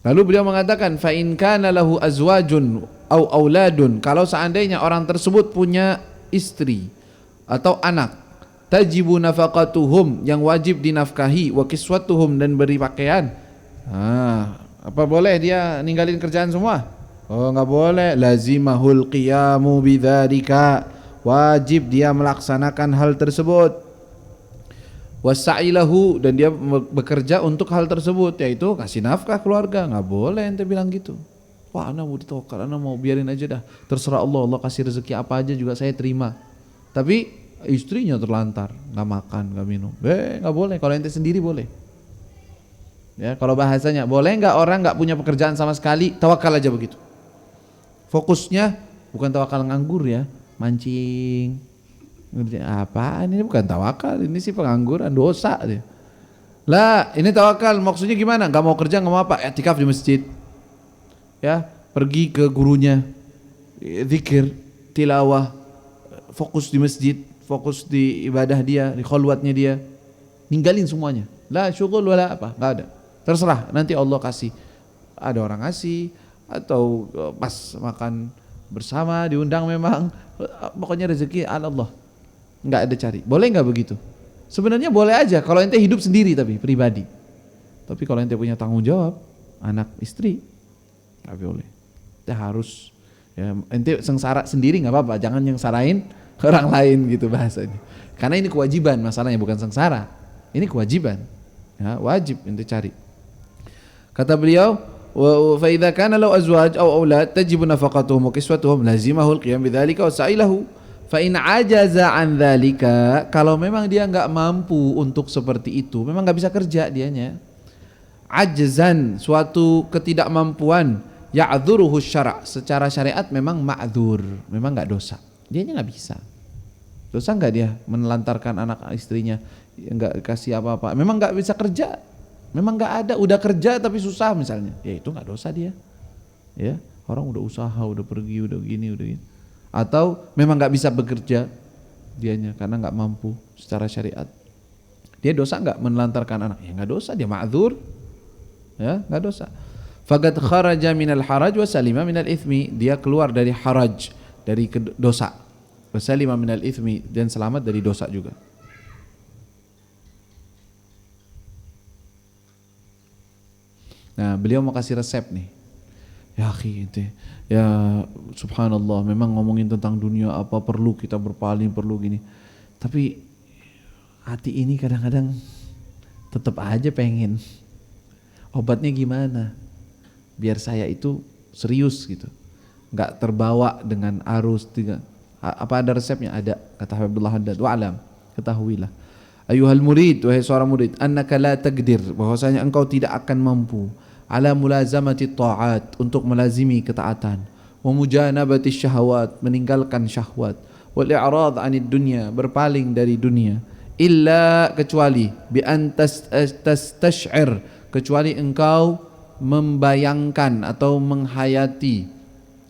Lalu beliau mengatakan, fa in kana lahu azwajun au auladun, kalau seandainya orang tersebut punya istri atau anak, tajibu nafaqatuhum, yang wajib dinafkahi, wa kiswatuhum, dan beri pakaian. Apa boleh dia ninggalin kerjaan semua? Oh, enggak boleh. Lazimahul qiyamu bidzalika, wajib dia melaksanakan hal tersebut. Wasa'ilahu, dan dia bekerja untuk hal tersebut, yaitu kasih nafkah keluarga. Enggak boleh ente bilang gitu. Wah, ana mau ditawakal, ana mau biarin aja dah. Terserah Allah, Allah kasih rezeki apa aja juga saya terima. Tapi istrinya terlantar, enggak makan, enggak minum. Enggak boleh. Kalau ente sendiri boleh. Ya, kalau bahasanya, boleh enggak orang enggak punya pekerjaan sama sekali, tawakal aja begitu. Fokusnya bukan tawakal nganggur ya, mancing. Apaan ini, bukan tawakal, ini sih pengangguran, dosa dia. Lah, ini tawakal maksudnya gimana? Enggak mau kerja, enggak mau apa? I'tikaf di masjid. Ya, pergi ke gurunya, zikir, tilawah, fokus di masjid, fokus di ibadah dia, di khalwatnya dia. Ninggalin semuanya. La syughul wala apa, enggak ada. Terserah, nanti Allah kasih. Ada orang ngasih atau pas makan bersama diundang, memang pokoknya rezeki Allah. Enggak ada cari. Boleh enggak begitu? Sebenarnya boleh aja kalau ente hidup sendiri, tapi pribadi. Tapi kalau ente punya tanggung jawab, anak, istri, enggak boleh. Ente harus ya, ente sengsara sendiri enggak apa-apa, jangan nyengsarain orang lain gitu bahasanya. Karena ini kewajiban, masalahnya bukan sengsara. Ini kewajiban. Ya, wajib ente cari. Kata beliau, wa fa idza kana law azwaj aw aulad tajibu nafaqatuhum wa kiswatuhum lazimahu al-qiyam bidzalika wa sa'ilahu Fa in ajaza an dzalika, kalau memang dia enggak mampu untuk seperti itu, memang enggak bisa kerja dianya. Ajzan, suatu ketidakmampuan, ya'dzuruhu syara', secara syariat memang ma'dzur, memang enggak dosa. Dianya enggak bisa. Dosa enggak dia menelantarkan anak istrinya, enggak kasih apa-apa. Memang enggak bisa kerja. Memang enggak ada, udah kerja tapi susah misalnya. Ya itu enggak dosa dia. Ya, orang udah usaha, udah pergi, udah gini, udah gini. Atau memang nggak bisa bekerja dianya karena nggak mampu secara syariat. Dia dosa nggak menelantarkan anak? Ya nggak dosa, dia ma'dzur. Ya nggak dosa. Faqad kharaja minal haraj wa salima minal ithmi, dia keluar dari haraj, dari dosa. Wa salima minal ithmi, dan selamat dari dosa juga. Nah, beliau mau kasih resep nih. Ya akhi, ya subhanallah, memang ngomongin tentang dunia apa perlu kita berpaling, perlu gini. Tapi hati ini kadang-kadang tetap aja pengen. Obatnya gimana? Biar saya itu serius gitu. Enggak terbawa dengan arus. Apa ada resepnya? Ada, kata Abdullah Haddad. Wa'alam, ketahuilah. Ayuhal murid, wahai seorang murid, annaka la taqdir, bahwasanya engkau tidak akan mampu ala mulazamati ta'at, untuk melazimi ketaatan, wa mujanabati syahwat, meninggalkan syahwat, wal i'rad 'anid dunya, berpaling dari dunia, illa, kecuali bi an tastash'ir, kecuali engkau membayangkan atau menghayati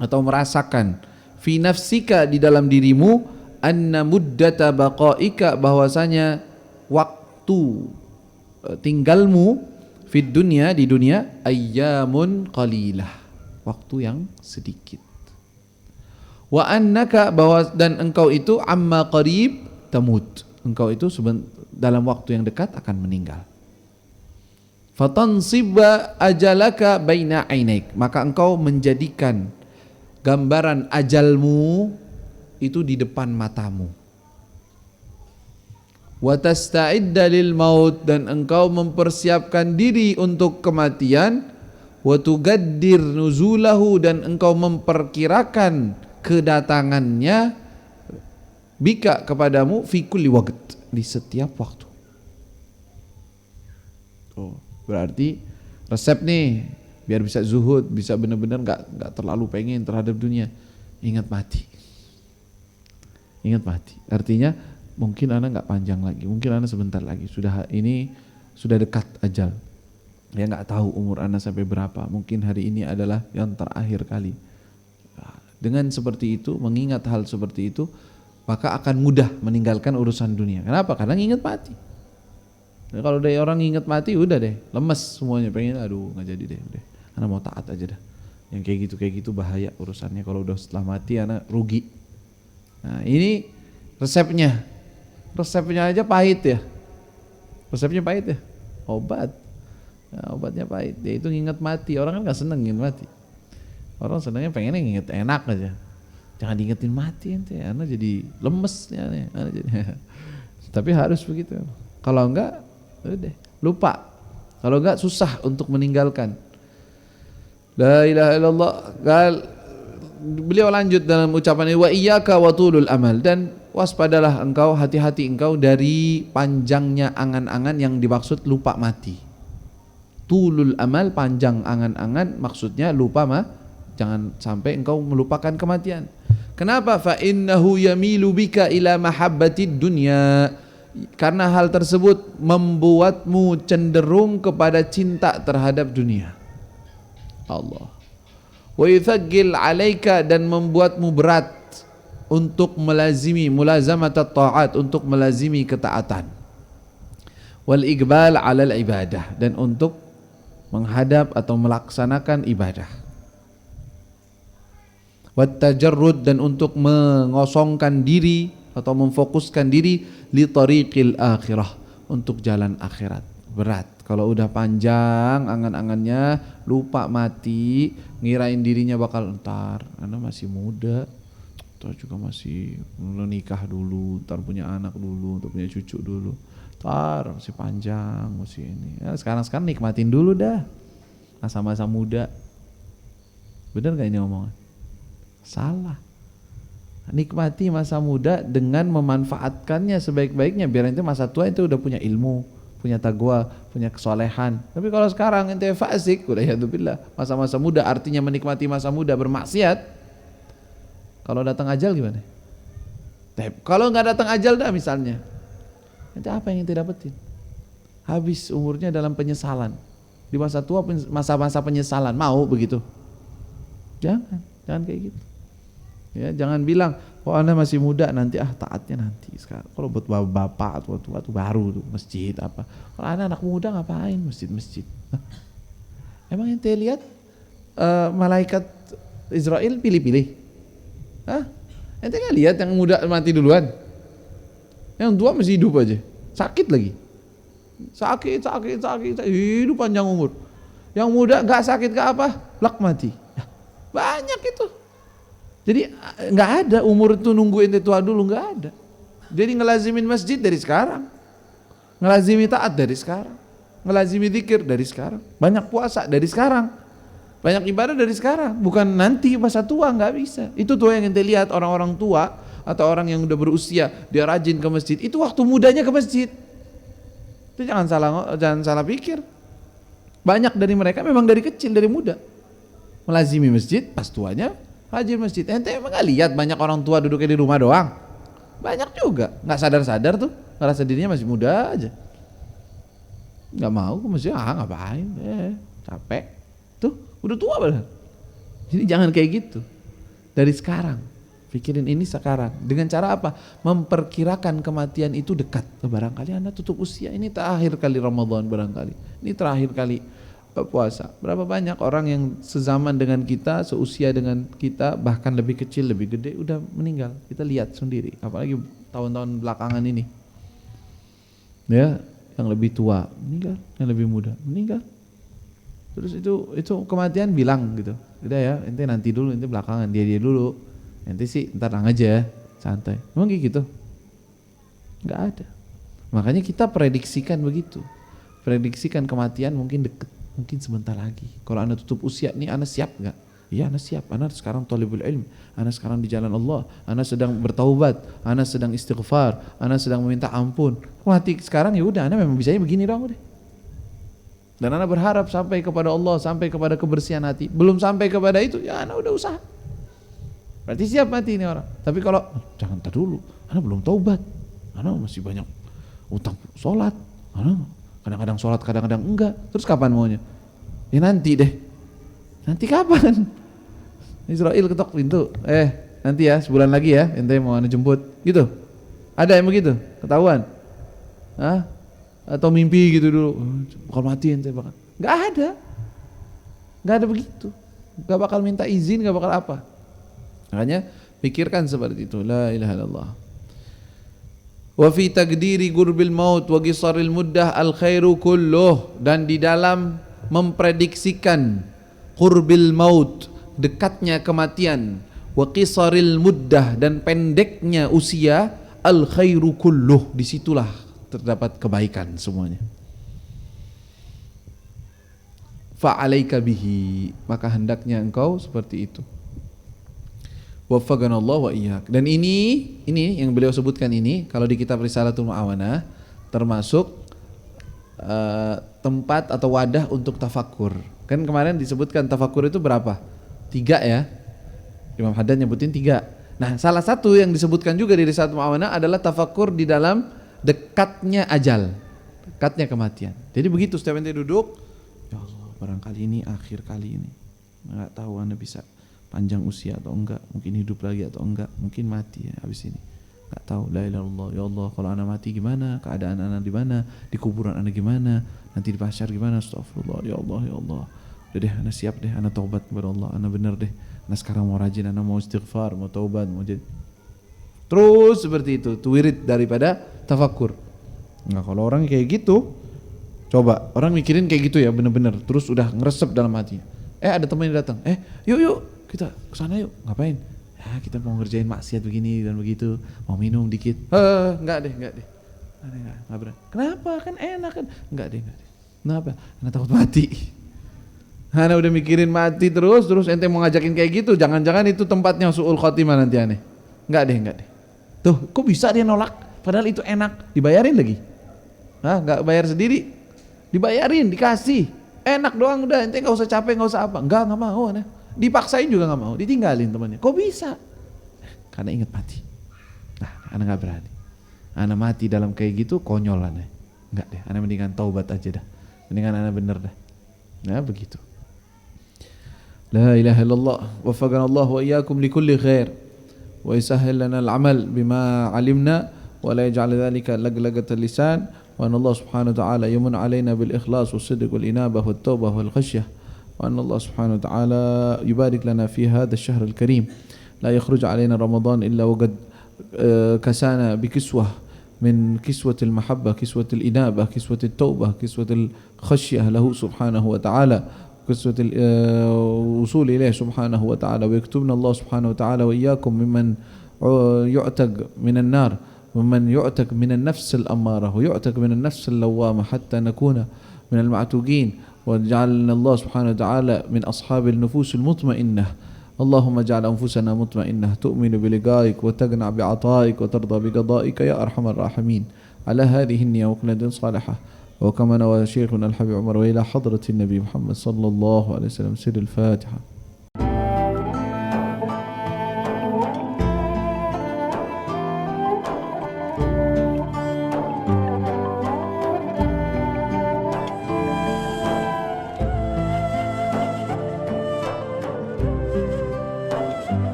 atau merasakan fi nafsika, di dalam dirimu, anna muddata baqaika, bahwasanya waktu tinggalmu fid dunya, di dunia, ayyamun qalilah, waktu yang sedikit. Wa annaka, bahwa dan engkau itu amma qarib tamut, engkau itu dalam waktu yang dekat akan meninggal. Fatansibba ajalaka baina ainaik, maka engkau menjadikan gambaran ajalmu itu di depan matamu. Wa tasta'idda lil maut, dan engkau mempersiapkan diri untuk kematian. Wa tugaddir nuzulahu, dan engkau memperkirakan kedatangannya, bika, kepadamu, fi kulli waqt, di setiap waktu. Oh, berarti resep nih biar bisa zuhud, bisa benar-benar enggak terlalu pengen terhadap dunia. Ingat mati. Ingat mati. Artinya mungkin Anda nggak panjang lagi, mungkin Anda sebentar lagi, sudah dekat ajal. Ya nggak tahu umur Anda sampai berapa, mungkin hari ini adalah yang terakhir kali. Dengan seperti itu, mengingat hal seperti itu, maka akan mudah meninggalkan urusan dunia. Kenapa? Karena ingat mati. Nah, kalau dari orang ingat mati, udah deh, lemes semuanya, pengen aduh nggak jadi deh, udah. Anda mau taat aja dah. Yang kayak gitu bahaya urusannya. Kalau udah setelah mati, Anda rugi. Nah ini resepnya. Resepnya aja pahit ya. Resepnya pahit ya. Obat. Nah, obatnya pahit. Ya itu nginget mati. Orang kan gak seneng nginget mati. Orang senengnya pengennya nginget enak aja. Jangan diingetin mati ente. Anda jadi lemes ya. Tapi harus begitu. Kalau enggak, udah lupa. Kalau enggak susah untuk meninggalkan. La ilaha illallah. Beliau lanjut dalam ucapan ini, wa iyyaka wa tulul amal, dan waspadalah engkau, hati-hati engkau dari panjangnya angan-angan, yang dimaksud lupa mati. Tulul amal, panjang angan-angan, maksudnya lupa jangan sampai engkau melupakan kematian. Kenapa? Fa innahu yamilu bika ila mahabbatid dunya, karena hal tersebut membuatmu cenderung kepada cinta terhadap dunia. Allah. Wa yuthaggil 'alaika, dan membuatmu berat untuk melazimi mulazamatat ta'at, untuk melazimi ketaatan. Wal iqbal 'alal ibadah, dan untuk menghadap atau melaksanakan ibadah. Wat tajarrud, dan untuk mengosongkan diri atau memfokuskan diri li tariqil akhirah, untuk jalan akhirat. Berat kalau udah panjang angan-angannya, lupa mati, ngirain dirinya bakal ntar Anda masih muda, ntar juga masih nikah dulu, ntar punya anak dulu, ntar punya cucu dulu, ntar masih panjang, masih ini ya, sekarang nikmatin dulu dah masa-masa muda. Benar gak ini omongan? Salah. Nikmati masa muda dengan memanfaatkannya sebaik-baiknya, biar ente masa tua itu udah punya ilmu, punya taqwa, punya kesolehan. Tapi kalau sekarang ente fasik, udah ya billah, masa-masa muda artinya menikmati masa muda bermaksiat. Kalau datang ajal gimana? Kalau nggak datang ajal dah misalnya, ente apa yang ente dapetin? Habis umurnya dalam penyesalan. Di masa tua masa-masa penyesalan, mau begitu? Jangan kayak gitu. Ya, jangan bilang, oh Anda masih muda, nanti taatnya nanti. Sekarang kalau buat bapak tua tuh baru tuh masjid apa. Kalau anak muda ngapain masjid? Emang ente lihat malaikat Israel pilih-pilih? Ente nggak lihat yang muda mati duluan? Yang tua masih hidup aja, sakit lagi. Sakit, hidup panjang umur. Yang muda nggak sakit ke apa? Lak mati. Banyak itu. Jadi nggak ada umur itu nunggu ente tua dulu, nggak ada. Jadi ngelazimin masjid dari sekarang, ngelazimi taat dari sekarang, ngelazimi zikir dari sekarang, banyak puasa dari sekarang, banyak ibadah dari sekarang. Bukan nanti masa tua, nggak bisa. Itu tuh yang ente lihat orang-orang tua atau orang yang udah berusia dia rajin ke masjid, itu waktu mudanya ke masjid. Itu jangan salah pikir. Banyak dari mereka memang dari kecil, dari muda melazimi masjid, pas tuanya rajin masjid. Ente emang gak lihat banyak orang tua duduknya di rumah doang? Banyak juga, gak sadar-sadar tuh, ngerasa dirinya masih muda aja. Gak mau ke masjid, ngapain, capek. Tuh, udah tua padahal. Jadi jangan kayak gitu. Dari sekarang, pikirin ini sekarang. Dengan cara apa? Memperkirakan kematian itu dekat. Barangkali Anda tutup usia, ini terakhir kali Ramadan barangkali. Ini terakhir kali puasa. Berapa banyak orang yang sezaman dengan kita, seusia dengan kita, bahkan lebih kecil, lebih gede, udah meninggal. Kita lihat sendiri, apalagi tahun-tahun belakangan ini. Ya, yang lebih tua meninggal, yang lebih muda meninggal. Terus itu kematian bilang gitu. Udah ya, ente nanti dulu, ente belakangan, dia dulu. Ente sih ntar aja, santai. Emang kayak gitu? Enggak ada. Makanya kita prediksikan begitu. Prediksikan kematian mungkin deket. Mungkin sebentar lagi. Kalau Anda tutup usia nih, Anda siap gak? Iya, Anda siap. Anda sekarang thalibul ilm, Anda sekarang di jalan Allah, Anda sedang bertaubat, Anda sedang istighfar, Anda sedang meminta ampun. Mati sekarang ya udah, Anda memang bisanya begini dong udah. Dan Anda berharap sampai kepada Allah, sampai kepada kebersihan hati. Belum sampai kepada itu, ya Anda udah usaha. Berarti siap mati ini orang. Tapi kalau jangan tar dulu, Anda belum taubat, Anda masih banyak utang sholat, Anda kadang-kadang sholat, kadang-kadang enggak. Terus kapan maunya? Ya nanti deh. Nanti kapan? Israel ketok pintu. Nanti ya, sebulan lagi ya, ente mau Anda jemput. Gitu. Ada yang begitu? Ketahuan? Atau mimpi gitu dulu. Bakal mati ente bakal. Enggak ada. Enggak ada begitu. Enggak bakal minta izin, enggak bakal apa. Makanya pikirkan seperti itu. La ilaha illallah. Wa fi taqdiri qurbil maut wa qisaril muddah al khairu kulluh, dan di dalam memprediksikan qurbil maut, dekatnya kematian, wa qisaril muddah, dan pendeknya usia, al khairu kulluh, disitulah terdapat kebaikan semuanya. Fa alaika bihi, maka hendaknya engkau seperti itu. Waffaqana Allah wa iyyak. Dan ini yang beliau sebutkan ini, kalau di kitab Risalatul Mu'awanah termasuk tempat atau wadah untuk tafakur. Kan kemarin disebutkan tafakur itu berapa? 3 ya. Imam Haddad nyebutin 3. Nah, salah satu yang disebutkan juga di Risalatul Mu'awanah adalah tafakur di dalam dekatnya ajal, dekatnya kematian. Jadi begitu setiap ente duduk, ya Allah, barangkali ini akhir kali ini. Enggak tahu Anda bisa panjang usia atau enggak, mungkin hidup lagi atau enggak, mungkin mati ya habis ini, enggak tahu. La ilaha illallah, ya Allah, kalau anak mati gimana, keadaan anak di mana, di kuburan anak gimana, nanti di mahsyar gimana, astagfirullah, ya Allah, ya Allah. Udah deh, anak siap deh, anak taubat kepada Allah, anak benar deh, anak sekarang mau rajin, anak mau istighfar, mau taubat, mau jadi terus seperti itu, wirid daripada tafakur. Nah, kalau orang kayak gitu, coba orang mikirin kayak gitu ya, bener-bener terus udah ngeresep dalam hatinya. Ada teman yang datang, yuk kita kesana yuk, ngapain? Ya kita mau ngerjain maksiat begini dan begitu, mau minum dikit. Enggak deh. Enggak berani. Kenapa? Kan enak kan? Enggak deh. Kenapa? Karena takut mati. Karena udah mikirin mati terus ente mau ngajakin kayak gitu, jangan-jangan itu tempatnya su'ul khotimah nanti aneh. enggak deh. Tuh, kok bisa dia nolak? Padahal itu enak, dibayarin lagi. Hah, enggak bayar sendiri, dibayarin, dikasih. Enak doang udah, ente enggak usah capek, enggak usah apa. Enggak mau aneh. Dipaksain juga enggak mau, ditinggalin temannya. Kok bisa? Karena ingat mati. Nah, anak enggak berani. Anak mati dalam kayak gitu konyol aneh. Enggak deh, anak mendingan taubat aja dah. Mendingan anak bener dah. Nah, begitu. La ilaha illallah, waffaqana Allah wa iyyakum likulli khair. ويسهل لنا العمل بما علمنا ولا يجعل ذلك لقلقة اللسان وأن الله سبحانه وتعالى يمن علينا بالإخلاص والصدق والإنابة والتوبة والخشية وأن الله سبحانه وتعالى يبارك لنا في هذا الشهر الكريم لا يخرج علينا رمضان إلا وقد كسانا بكسوة من كسوة المحبة كسوة الإنابة كسوة التوبة كسوة الخشية له سبحانه وتعالى قصة الوصول إليه سبحانه وتعالى ويكتبنا الله سبحانه وتعالى وإياكم ممن يعتق من النار ومن يعتق من النفس الأمارة ويعتق من النفس اللوامة حتى نكون من المعتوقين وجعلنا الله سبحانه وتعالى من أصحاب النفوس المطمئنة اللهم اجعل أنفسنا مطمئنة تؤمن بلقائك وتقنع بعطائك وترضى بقضائك يا أرحم الراحمين على هذه النية وقنة صالحة وكما نوى شيخنا الحبيب عمر وإلى حضرة النبي محمد صلى الله عليه وسلم سر الفاتحة.